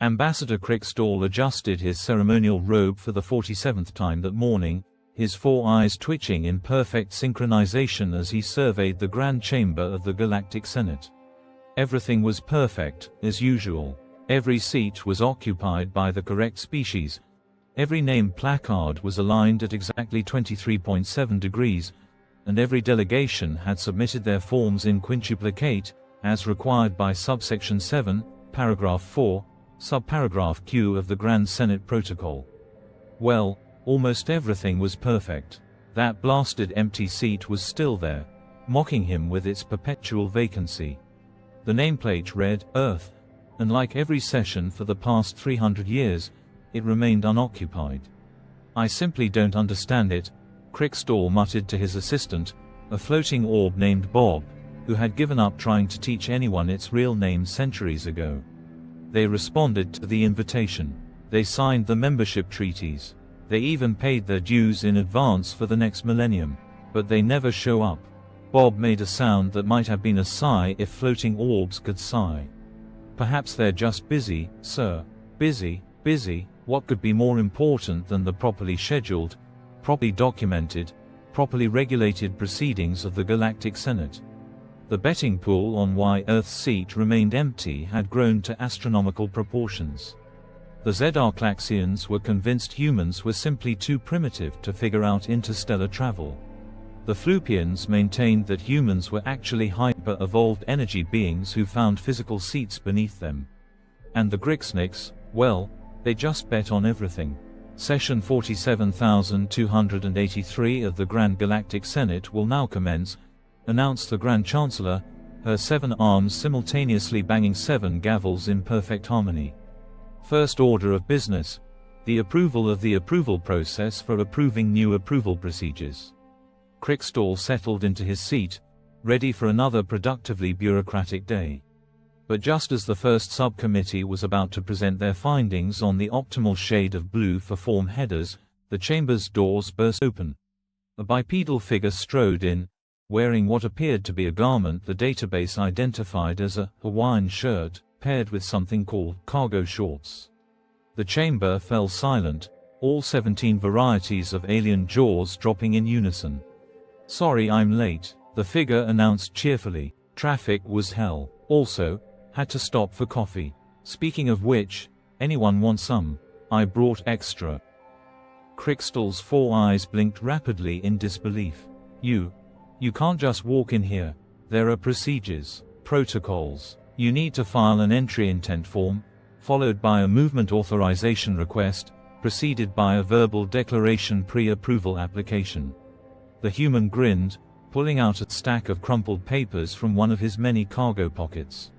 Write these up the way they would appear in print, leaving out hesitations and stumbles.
Ambassador Crickstall adjusted his ceremonial robe for the 47th time that morning, his 4 eyes twitching in perfect synchronization as he surveyed the grand chamber of the Galactic Senate. Everything was perfect, as usual. Every seat was occupied by the correct species. Every name placard was aligned at exactly 23.7 degrees, and every delegation had submitted their forms in quintuplicate, as required by subsection 7, paragraph 4, subparagraph Q of the Grand Senate Protocol. Well, almost everything was perfect. That blasted empty seat was still there, mocking him with its perpetual vacancy. The nameplate read, Earth, and like every session for the past 300 years, it remained unoccupied. I simply don't understand it, Crickstall muttered to his assistant, a floating orb named Bob, who had given up trying to teach anyone its real name centuries ago. They responded to the invitation. They signed the membership treaties. They even paid their dues in advance for the next millennium. But they never show up. Bob made a sound that might have been a sigh if floating orbs could sigh. Perhaps they're just busy, sir. Busy, busy. What could be more important than the properly scheduled, properly documented, properly regulated proceedings of the Galactic Senate? The betting pool on why Earth's seat remained empty had grown to astronomical proportions. The Zedarklaxians were convinced humans were simply too primitive to figure out interstellar travel. The Flupians maintained that humans were actually hyper-evolved energy beings who found physical seats beneath them. And the Grixniks, well, they just bet on everything. Session 47,283 of the Grand Galactic Senate will now commence, announced the Grand Chancellor, her 7 arms simultaneously banging 7 gavels in perfect harmony. First order of business: the approval of the approval process for approving new approval procedures. Crickstall settled into his seat, ready for another productively bureaucratic day. But just as the first subcommittee was about to present their findings on the optimal shade of blue for form headers, the chamber's doors burst open. A bipedal figure strode in, wearing what appeared to be a garment the database identified as a Hawaiian shirt, paired with something called cargo shorts. The chamber fell silent, all 17 varieties of alien jaws dropping in unison. "Sorry I'm late," the figure announced cheerfully. "Traffic was hell. Also, had to stop for coffee. Speaking of which, anyone want some? I brought extra." Crickstall's 4 eyes blinked rapidly in disbelief. You can't just walk in here. There are procedures, protocols. You need to file an entry intent form, followed by a movement authorization request, preceded by a verbal declaration pre-approval application. The human grinned, pulling out a stack of crumpled papers from one of his many cargo pockets.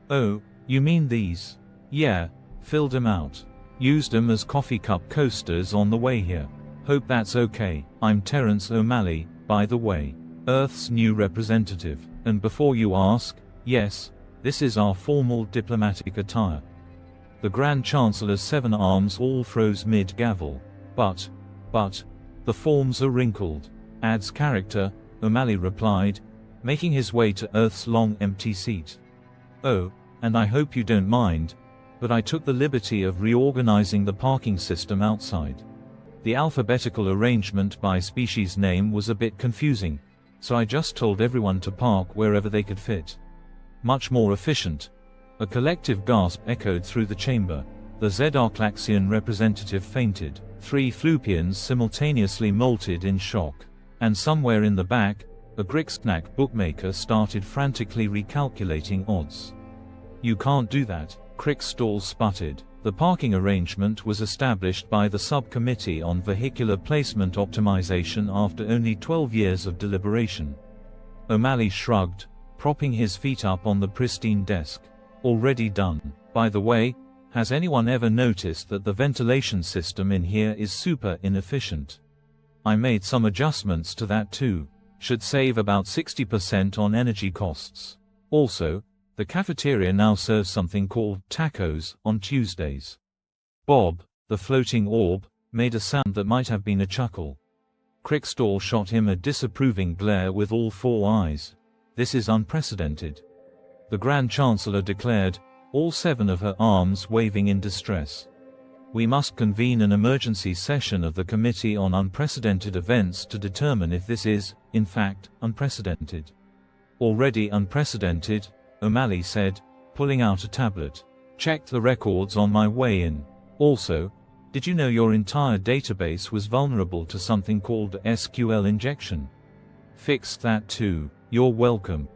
"Oh, you mean these? Yeah, filled them out. Used them as coffee cup coasters on the way here. Hope that's okay. I'm Terrence O'Malley, by the way. Earth's new representative. And before you ask, yes, this is our formal diplomatic attire." The Grand Chancellor's 7 arms all froze mid-gavel. But, the forms are wrinkled. "Adds character," O'Malley replied, making his way to Earth's long empty seat. "Oh, and I hope you don't mind, but I took the liberty of reorganizing the parking system outside. The alphabetical arrangement by species name was a bit confusing, so I just told everyone to park wherever they could fit. Much more efficient." A collective gasp echoed through the chamber. The Zedarklaxian representative fainted. 3 Flupians simultaneously molted in shock. And somewhere in the back, a Grixnak bookmaker started frantically recalculating odds. "You can't do that," Crickstall sputtered. The parking arrangement was established by the Subcommittee on Vehicular Placement Optimization after only 12 years of deliberation. O'Malley shrugged, propping his feet up on the pristine desk. "Already done. By the way, has anyone ever noticed that the ventilation system in here is super inefficient? I made some adjustments to that too. Should save about 60% on energy costs. Also, the cafeteria now serves something called tacos on Tuesdays." Bob, the floating orb, made a sound that might have been a chuckle. Crickstall shot him a disapproving glare with all 4 eyes. "This is unprecedented." The Grand Chancellor declared, all 7 of her arms waving in distress. We must convene an emergency session of the Committee on Unprecedented Events to determine if this is, in fact, unprecedented. Already unprecedented, O'Malley said, pulling out a tablet. Checked the records on my way in. Also, did you know your entire database was vulnerable to something called SQL injection? Fixed that too. You're welcome.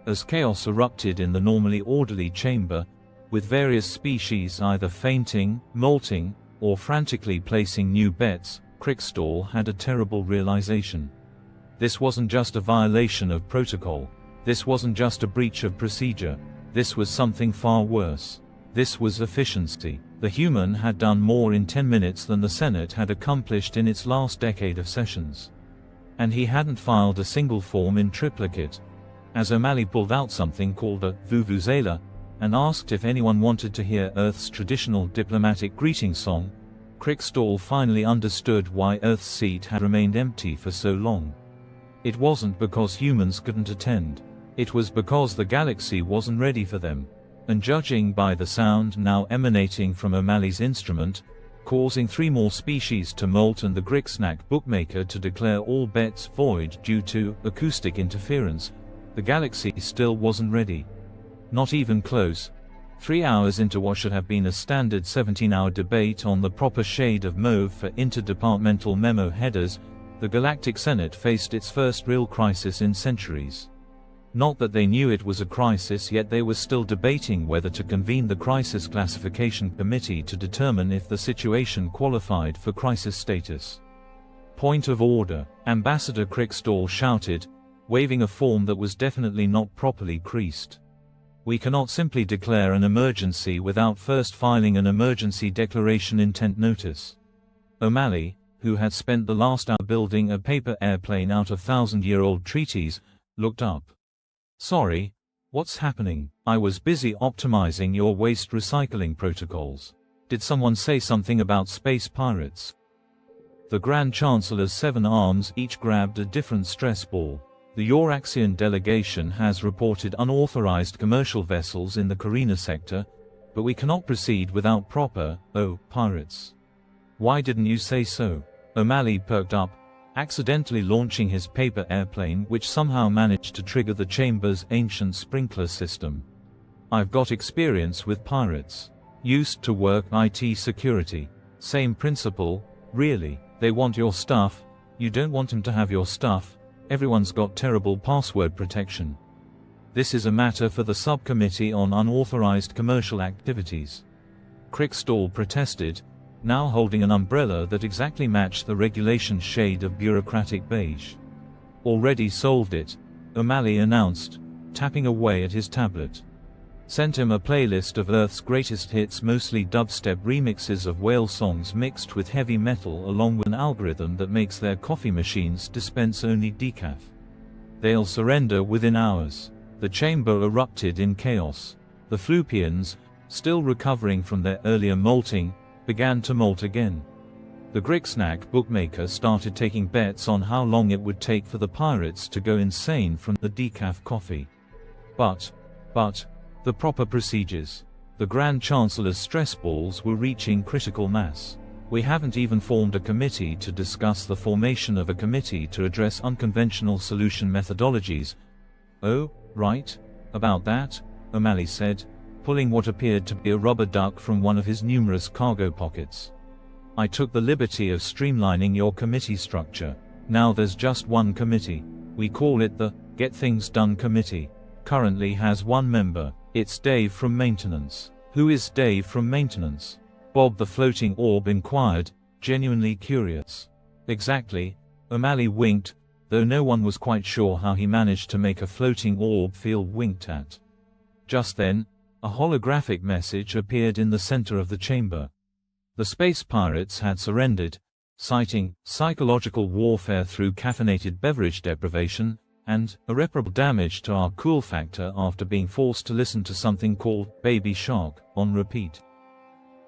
As chaos erupted in the normally orderly chamber, with various species either fainting, molting, or frantically placing new bets, Crickstall had a terrible realization. This wasn't just a violation of protocol. This wasn't just a breach of procedure. This was something far worse. This was efficiency. The human had done more in 10 minutes than the Senate had accomplished in its last decade of sessions. And he hadn't filed a single form in triplicate. As O'Malley pulled out something called a vuvuzela, and asked if anyone wanted to hear Earth's traditional diplomatic greeting song, Crickstall finally understood why Earth's seat had remained empty for so long. It wasn't because humans couldn't attend. It was because the galaxy wasn't ready for them. And judging by the sound now emanating from O'Malley's instrument, causing 3 more species to molt and the Gricksnack bookmaker to declare all bets void due to acoustic interference, the galaxy still wasn't ready. Not even close. 3 hours into what should have been a standard 17-hour debate on the proper shade of mauve for interdepartmental memo headers, the Galactic Senate faced its first real crisis in centuries. Not that they knew it was a crisis, yet they were still debating whether to convene the Crisis Classification Committee to determine if the situation qualified for crisis status. Point of order, Ambassador Crickstall shouted, waving a form that was definitely not properly creased. We cannot simply declare an emergency without first filing an emergency declaration intent notice. O'Malley, who had spent the last hour building a paper airplane out of 1,000-year-old treaties, looked up. Sorry, what's happening? I was busy optimizing your waste recycling protocols. Did someone say something about space pirates? The Grand Chancellor's 7 arms each grabbed a different stress ball. The Euraxian delegation has reported unauthorized commercial vessels in the Carina sector, but we cannot proceed without proper, pirates. Why didn't you say so? O'Malley perked up, accidentally launching his paper airplane, which somehow managed to trigger the chamber's ancient sprinkler system. I've got experience with pirates. Used to work IT security. Same principle, really. They want your stuff, you don't want them to have your stuff. Everyone's got terrible password protection. This is a matter for the Subcommittee on Unauthorized Commercial Activities. Crickstall protested, now holding an umbrella that exactly matched the regulation shade of bureaucratic beige. Already solved it, O'Malley announced, tapping away at his tablet. Sent him a playlist of Earth's greatest hits, mostly dubstep remixes of whale songs mixed with heavy metal, along with an algorithm that makes their coffee machines dispense only decaf. They'll surrender within hours. The chamber erupted in chaos. The Flupians, still recovering from their earlier molting, began to molt again. The Gricksnack bookmaker started taking bets on how long it would take for the pirates to go insane from the decaf coffee. But, the proper procedures. The Grand Chancellor's stress balls were reaching critical mass. We haven't even formed a committee to discuss the formation of a committee to address unconventional solution methodologies. Oh, right, about that, O'Malley said, pulling what appeared to be a rubber duck from one of his numerous cargo pockets. I took the liberty of streamlining your committee structure. Now there's just one committee. We call it the Get Things Done Committee. Currently has 1 member. It's Dave from Maintenance. Who is Dave from Maintenance? Bob the floating orb inquired, genuinely curious. Exactly, O'Malley winked, though no one was quite sure how he managed to make a floating orb feel winked at. Just then, a holographic message appeared in the center of the chamber. The space pirates had surrendered, citing psychological warfare through caffeinated beverage deprivation, and irreparable damage to our cool factor after being forced to listen to something called Baby Shark on repeat.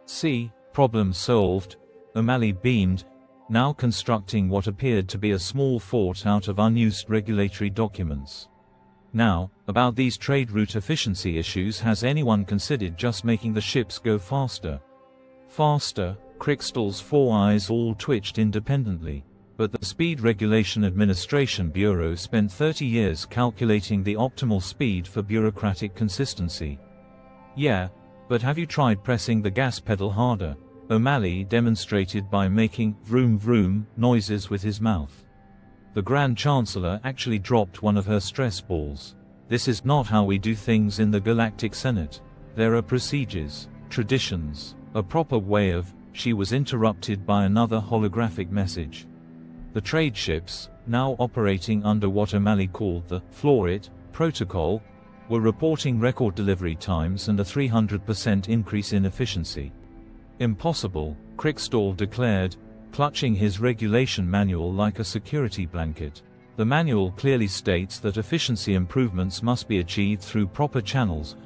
See, problem solved, O'Malley beamed, now constructing what appeared to be a small fort out of unused regulatory documents. Now, about these trade route efficiency issues, has anyone considered just making the ships go faster? Faster? Crickstall's four eyes all twitched independently. But the Speed Regulation Administration Bureau spent 30 years calculating the optimal speed for bureaucratic consistency. Yeah, but have you tried pressing the gas pedal harder? O'Malley demonstrated by making vroom vroom noises with his mouth. The Grand Chancellor actually dropped one of her stress balls. This is not how we do things in the Galactic Senate. There are procedures, traditions, a proper way of. She was interrupted by another holographic message. The trade ships, now operating under what O'Malley called the Florid Protocol, were reporting record delivery times and a 300% increase in efficiency. Impossible, Crickstall declared, clutching his regulation manual like a security blanket. The manual clearly states that efficiency improvements must be achieved through proper channels,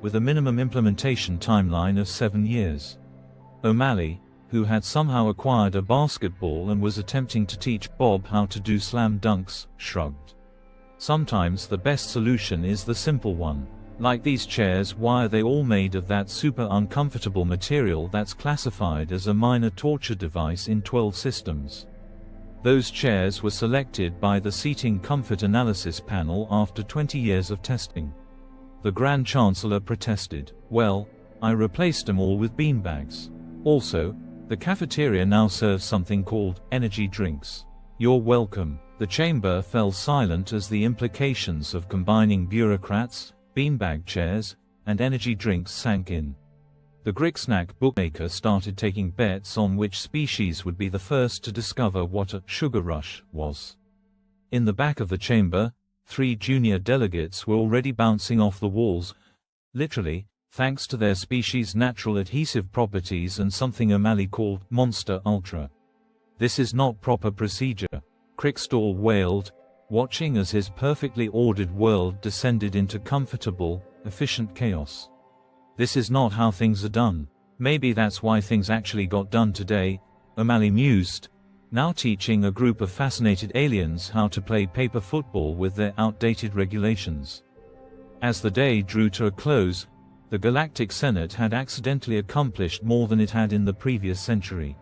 with a minimum implementation timeline of 7 years. O'Malley, who had somehow acquired a basketball and was attempting to teach Bob how to do slam dunks, shrugged. Sometimes the best solution is the simple one. Like these chairs, why are they all made of that super uncomfortable material that's classified as a minor torture device in 12 systems? Those chairs were selected by the Seating Comfort Analysis Panel after 20 years of testing. The Grand Chancellor protested. Well, I replaced them all with beanbags. Also, the cafeteria now serves something called energy drinks. You're welcome. The chamber fell silent as the implications of combining bureaucrats, beanbag chairs, and energy drinks sank in. The Gricksnack bookmaker started taking bets on which species would be the first to discover what a sugar rush was. In the back of the chamber, 3 junior delegates were already bouncing off the walls, literally, thanks to their species' natural adhesive properties and something O'Malley called Monster Ultra. This is not proper procedure, Crickstall wailed, watching as his perfectly ordered world descended into comfortable, efficient chaos. This is not how things are done. Maybe that's why things actually got done today, O'Malley mused, now teaching a group of fascinated aliens how to play paper football with their outdated regulations. As the day drew to a close, the Galactic Senate had accidentally accomplished more than it had in the previous century.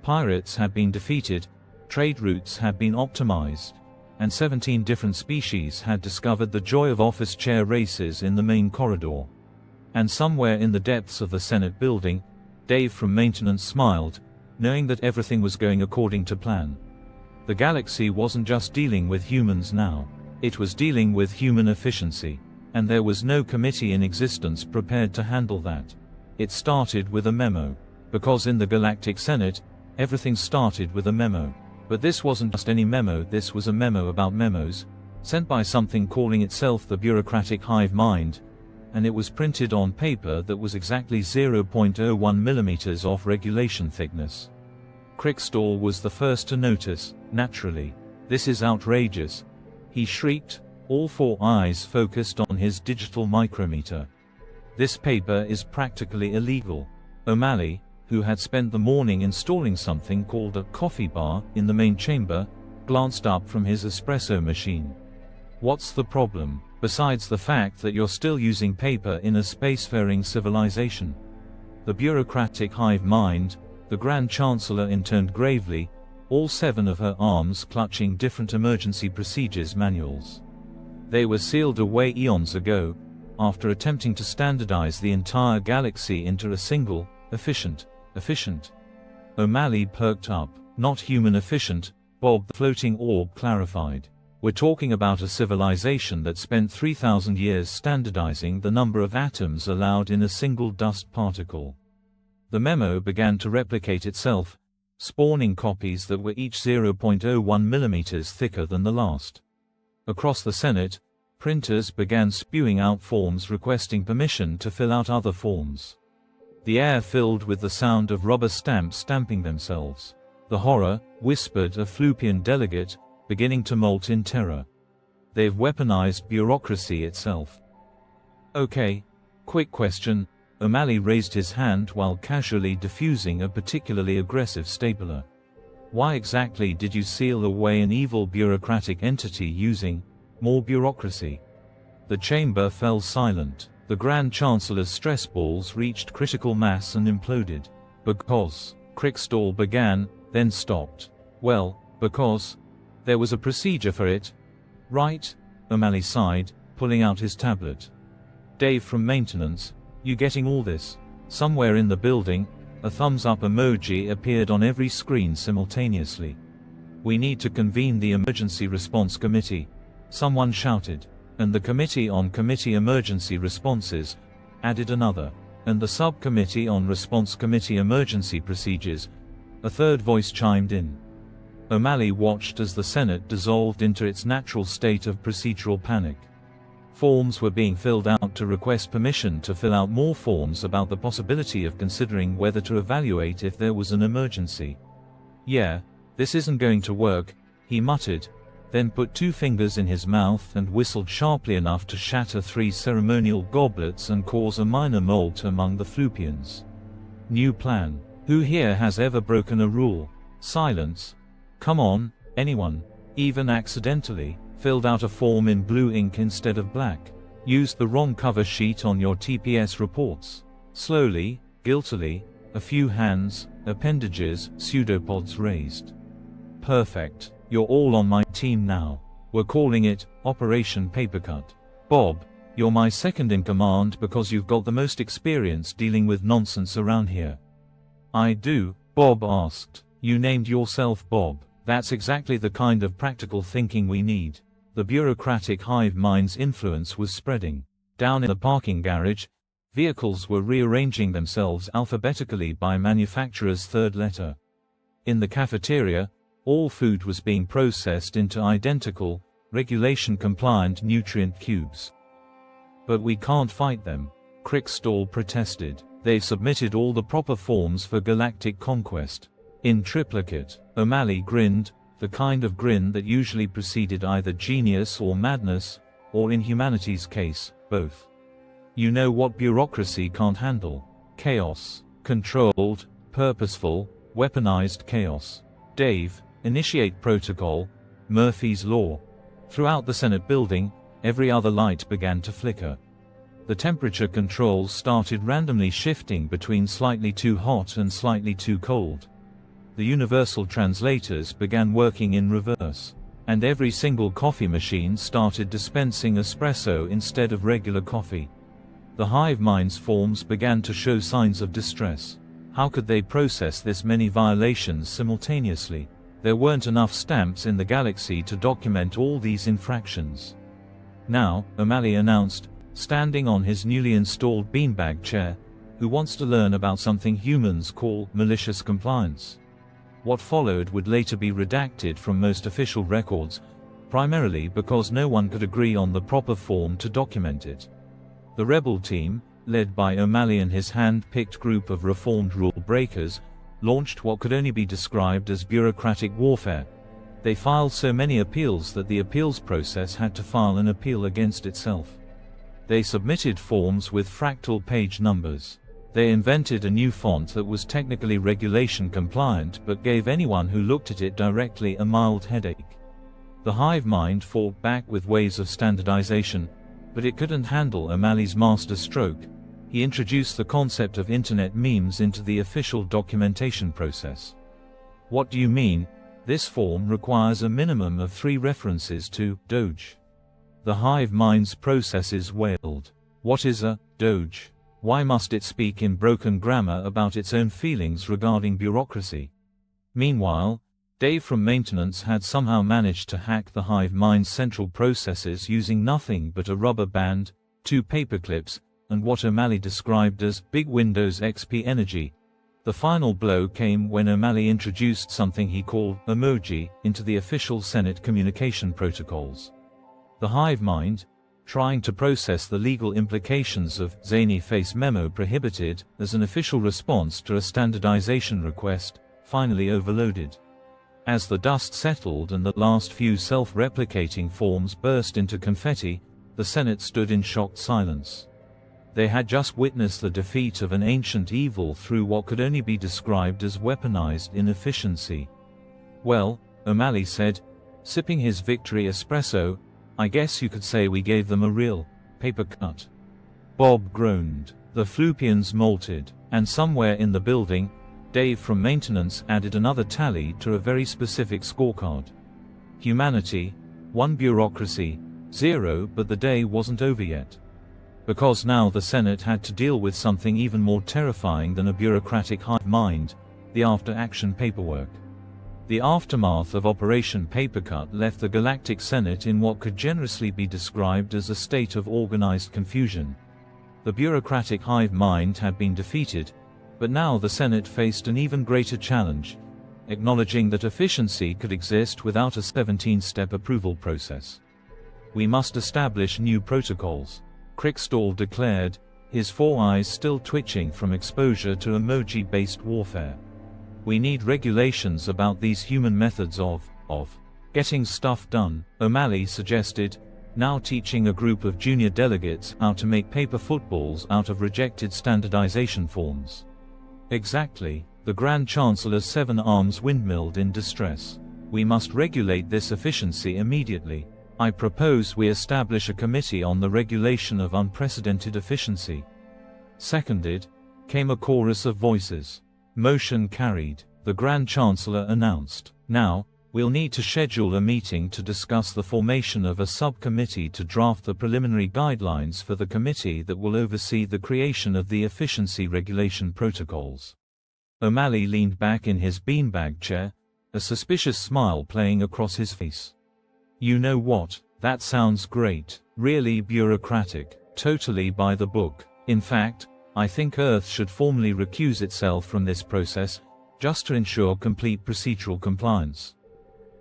Pirates had been defeated, trade routes had been optimized, and 17 different species had discovered the joy of office chair races in the main corridor. And somewhere in the depths of the Senate building, Dave from maintenance smiled, knowing that everything was going according to plan. The galaxy wasn't just dealing with humans now. It was dealing with human efficiency. And there was no committee in existence prepared to handle that. It started with a memo. Because in the Galactic Senate, everything started with a memo. But this wasn't just any memo, this was a memo about memos, sent by something calling itself the bureaucratic hive mind, and it was printed on paper that was exactly 0.01 millimeters off regulation thickness. Crickstall was the first to notice, naturally. This is outrageous, he shrieked, all 4 eyes focused on his digital micrometer. This paper is practically illegal. O'Malley, who had spent the morning installing something called a coffee bar in the main chamber, glanced up from his espresso machine. What's the problem, besides the fact that you're still using paper in a spacefaring civilization? The bureaucratic hive mind, the Grand Chancellor intoned gravely, all 7 of her arms clutching different emergency procedures manuals. They were sealed away eons ago, after attempting to standardize the entire galaxy into a single, efficient. O'Malley perked up. Not human efficient, Bob the floating orb clarified. We're talking about a civilization that spent 3,000 years standardizing the number of atoms allowed in a single dust particle. The memo began to replicate itself, spawning copies that were each 0.01 millimeters thicker than the last. Across the Senate, printers began spewing out forms requesting permission to fill out other forms. The air filled with the sound of rubber stamps stamping themselves. The horror, whispered a Flupian delegate, beginning to molt in terror. They've weaponized bureaucracy itself. Okay. Quick question. O'Malley raised his hand while casually diffusing a particularly aggressive stapler. Why exactly did you seal away an evil bureaucratic entity using more bureaucracy? The chamber fell silent. The Grand Chancellor's stress balls reached critical mass and imploded. Because, Crickstall began, then stopped. Well, because there was a procedure for it. Right? O'Malley sighed, pulling out his tablet. Dave from maintenance, you getting all this? Somewhere in the building, a thumbs up emoji appeared on every screen simultaneously. We need to convene the Emergency Response Committee, someone shouted. And the Committee on Committee Emergency Responses, added another. And the Subcommittee on Response Committee Emergency Procedures, a third voice chimed in. O'Malley watched as the Senate dissolved into its natural state of procedural panic. Forms were being filled out to request permission to fill out more forms about the possibility of considering whether to evaluate if there was an emergency. Yeah, this isn't going to work, he muttered, then put 2 fingers in his mouth and whistled sharply enough to shatter 3 ceremonial goblets and cause a minor molt among the Floopians. New plan. Who here has ever broken a rule? Silence. Come on, anyone, even accidentally, filled out a form in blue ink instead of black. Used the wrong cover sheet on your TPS reports. Slowly, guiltily, a few hands, appendages, pseudopods raised. Perfect. You're all on my team now. We're calling it Operation Papercut. Bob, you're my second in command because you've got the most experience dealing with nonsense around here. I do, Bob asked. You named yourself Bob. That's exactly the kind of practical thinking we need. The bureaucratic hive mind's influence was spreading. Down in the parking garage, vehicles were rearranging themselves alphabetically by manufacturer's third letter. In the cafeteria, all food was being processed into identical, regulation-compliant nutrient cubes. But we can't fight them, Crickstall protested. They've submitted all the proper forms for galactic conquest. In triplicate. O'Malley grinned, the kind of grin that usually preceded either genius or madness, or in humanity's case, both. You know what bureaucracy can't handle? Chaos. Controlled, purposeful, weaponized chaos. Dave, initiate protocol, Murphy's Law. Throughout the Senate building, every other light began to flicker. The temperature controls started randomly shifting between slightly too hot and slightly too cold. The universal translators began working in reverse. And every single coffee machine started dispensing espresso instead of regular coffee. The hive mind's forms began to show signs of distress. How could they process this many violations simultaneously? There weren't enough stamps in the galaxy to document all these infractions. Now, O'Malley announced, standing on his newly installed beanbag chair, who wants to learn about something humans call malicious compliance. What followed would later be redacted from most official records, primarily because no one could agree on the proper form to document it. The rebel team, led by O'Malley and his hand-picked group of reformed rule breakers, launched what could only be described as bureaucratic warfare. They filed so many appeals that the appeals process had to file an appeal against itself. They submitted forms with fractal page numbers. They invented a new font that was technically regulation compliant but gave anyone who looked at it directly a mild headache. The hive mind fought back with ways of standardization, but it couldn't handle O'Malley's master stroke. He introduced the concept of internet memes into the official documentation process. What do you mean? This form requires a minimum of 3 references to Doge. The hive mind's processes wailed. What is a Doge? Why must it speak in broken grammar about its own feelings regarding bureaucracy? Meanwhile, Dave from maintenance had somehow managed to hack the hive mind's central processes using nothing but a rubber band, 2 paperclips, and what O'Malley described as big Windows XP energy. The final blow came when O'Malley introduced something he called emoji into the official Senate communication protocols. The hive mind, trying to process the legal implications of zany face memo prohibited as an official response to a standardization request, finally overloaded. As the dust settled and the last few self-replicating forms burst into confetti, the Senate stood in shocked silence. They had just witnessed the defeat of an ancient evil through what could only be described as weaponized inefficiency. Well, O'Malley said, sipping his victory espresso, I guess you could say we gave them a real paper cut. Bob groaned. The Flupians molted, and somewhere in the building, Dave from maintenance added another tally to a very specific scorecard. Humanity, 1 bureaucracy, 0, but the day wasn't over yet. Because now the Senate had to deal with something even more terrifying than a bureaucratic hive mind, the after-action paperwork. The aftermath of Operation Papercut left the Galactic Senate in what could generously be described as a state of organized confusion. The bureaucratic hive mind had been defeated, but now the Senate faced an even greater challenge, acknowledging that efficiency could exist without a 17-step approval process. "We must establish new protocols," Crickstall declared, his 4 eyes still twitching from exposure to emoji-based warfare. "We need regulations about these human methods of getting stuff done," O'Malley suggested, now teaching a group of junior delegates how to make paper footballs out of rejected standardization forms. "Exactly," the Grand Chancellor's 7 arms windmilled in distress. "We must regulate this efficiency immediately. I propose we establish a committee on the regulation of unprecedented efficiency." "Seconded," came a chorus of voices. Motion carried, the Grand Chancellor announced. "Now, we'll need to schedule a meeting to discuss the formation of a subcommittee to draft the preliminary guidelines for the committee that will oversee the creation of the efficiency regulation protocols." O'Malley leaned back in his beanbag chair, a suspicious smile playing across his face. "You know what, that sounds great, really bureaucratic, totally by the book. In fact, I think Earth should formally recuse itself from this process, just to ensure complete procedural compliance."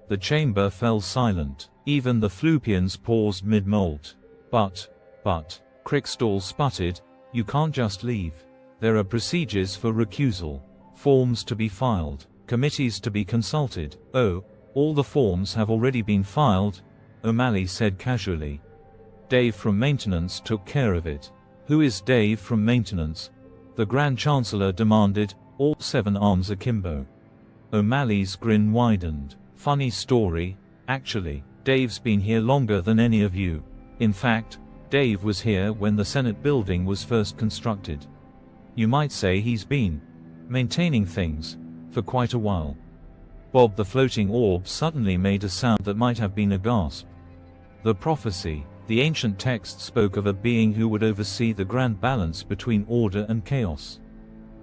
The chamber fell silent. Even the Flupians paused mid-molt. But, Crickstall sputtered, "You can't just leave. There are procedures for recusal. Forms to be filed. Committees to be consulted." "Oh, all the forms have already been filed," O'Malley said casually. "Dave from maintenance took care of it." "Who is Dave from maintenance?" the Grand Chancellor demanded, all 7 arms akimbo. O'Malley's grin widened. "Funny story, actually. Dave's been here longer than any of you. In fact, Dave was here when the Senate building was first constructed. You might say he's been maintaining things for quite a while." Bob the floating orb suddenly made a sound that might have been a gasp. "The prophecy, the ancient text spoke of a being who would oversee the grand balance between order and chaos."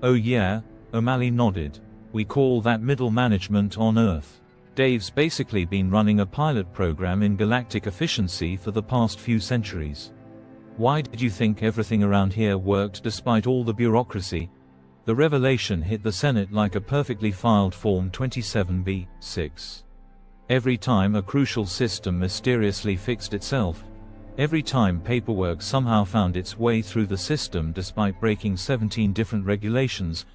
"Oh yeah," O'Malley nodded. "We call that middle management on Earth. Dave's basically been running a pilot program in galactic efficiency for the past few centuries." "Why did you think everything around here worked despite all the bureaucracy?" The revelation hit the Senate like a perfectly filed Form 27B-6. Every time a crucial system mysteriously fixed itself, every time paperwork somehow found its way through the system despite breaking 17 different regulations,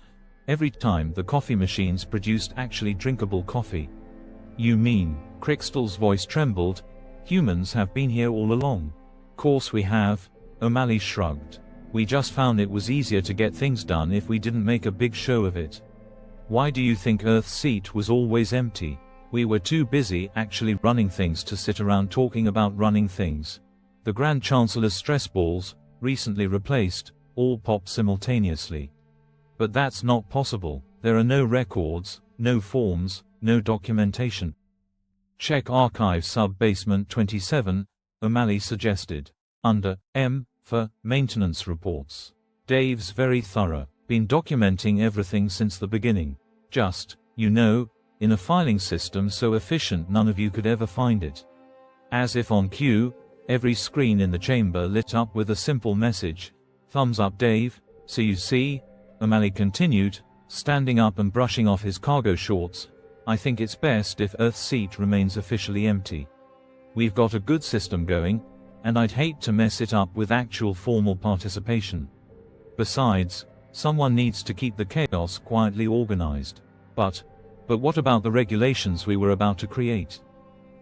every time the coffee machines produced actually drinkable coffee. "You mean," Crickstall's voice trembled, "humans have been here all along?" "Course we have," O'Malley shrugged. "We just found it was easier to get things done if we didn't make a big show of it." "Why do you think Earth's seat was always empty?" "We were too busy actually running things to sit around talking about running things." The Grand Chancellor's stress balls, recently replaced, all popped simultaneously. "But that's not possible. There are no records, no forms, no documentation." "Check Archive Sub-Basement 27, O'Malley suggested. Under M for maintenance reports. Dave's very thorough. Been documenting everything since the beginning. Just, in a filing system so efficient none of you could ever find it." As if on cue, every screen in the chamber lit up with a simple message. "Thumbs up, Dave. So you see," O'Malley continued, standing up and brushing off his cargo shorts, "I think it's best if Earth's seat remains officially empty. We've got a good system going, and I'd hate to mess it up with actual formal participation. Besides, someone needs to keep the chaos quietly organized." But what about the regulations we were about to create?"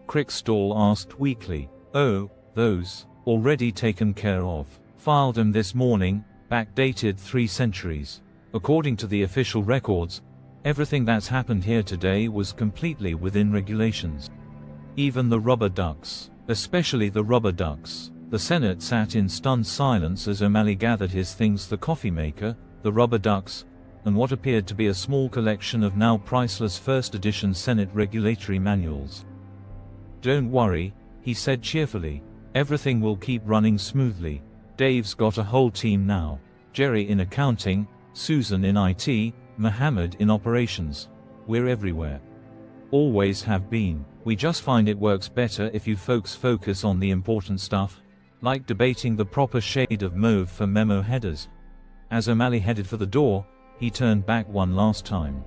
Crickstall asked weakly. "Oh, those, already taken care of. Filed them this morning, backdated 3 centuries. According to the official records, everything that's happened here today was completely within regulations. Even the rubber ducks. Especially the rubber ducks." The Senate sat in stunned silence as O'Malley gathered his things: the coffee maker, the rubber ducks, and what appeared to be a small collection of now priceless first edition Senate regulatory manuals. "Don't worry," he said cheerfully. "Everything will keep running smoothly. Dave's got a whole team now. Jerry in accounting, Susan in IT, Mohammed in operations. We're everywhere. Always have been. We just find it works better if you folks focus on the important stuff, like debating the proper shade of mauve for memo headers." As O'Malley headed for the door, he turned back one last time.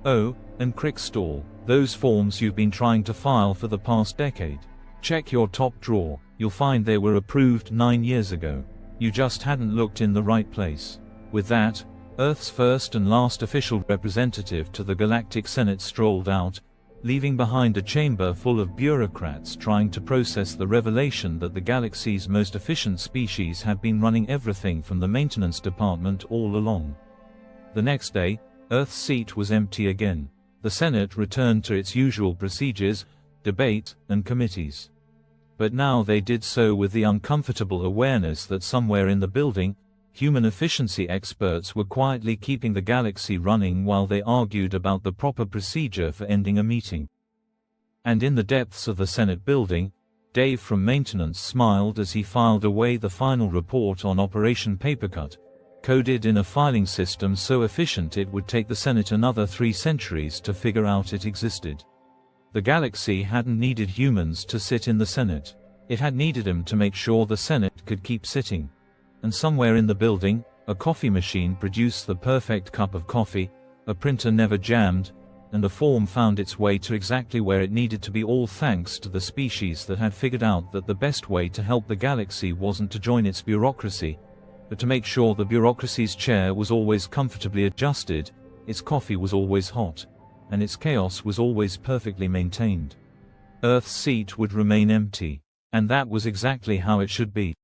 "Oh, and Crickstall, those forms you've been trying to file for the past decade. Check your top drawer, you'll find they were approved 9 years ago. You just hadn't looked in the right place." With that, Earth's first and last official representative to the Galactic Senate strolled out, leaving behind a chamber full of bureaucrats trying to process the revelation that the galaxy's most efficient species had been running everything from the maintenance department all along. The next day, Earth's seat was empty again. The Senate returned to its usual procedures, debate, and committees. But now they did so with the uncomfortable awareness that somewhere in the building, human efficiency experts were quietly keeping the galaxy running while they argued about the proper procedure for ending a meeting. And in the depths of the Senate building, Dave from maintenance smiled as he filed away the final report on Operation Papercut, coded in a filing system so efficient it would take the Senate another 3 centuries to figure out it existed. The galaxy hadn't needed humans to sit in the Senate. It had needed them to make sure the Senate could keep sitting. And somewhere in the building, a coffee machine produced the perfect cup of coffee, a printer never jammed, and a form found its way to exactly where it needed to be, all thanks to the species that had figured out that the best way to help the galaxy wasn't to join its bureaucracy, but to make sure the bureaucracy's chair was always comfortably adjusted, its coffee was always hot, and its chaos was always perfectly maintained. Earth's seat would remain empty. And that was exactly how it should be.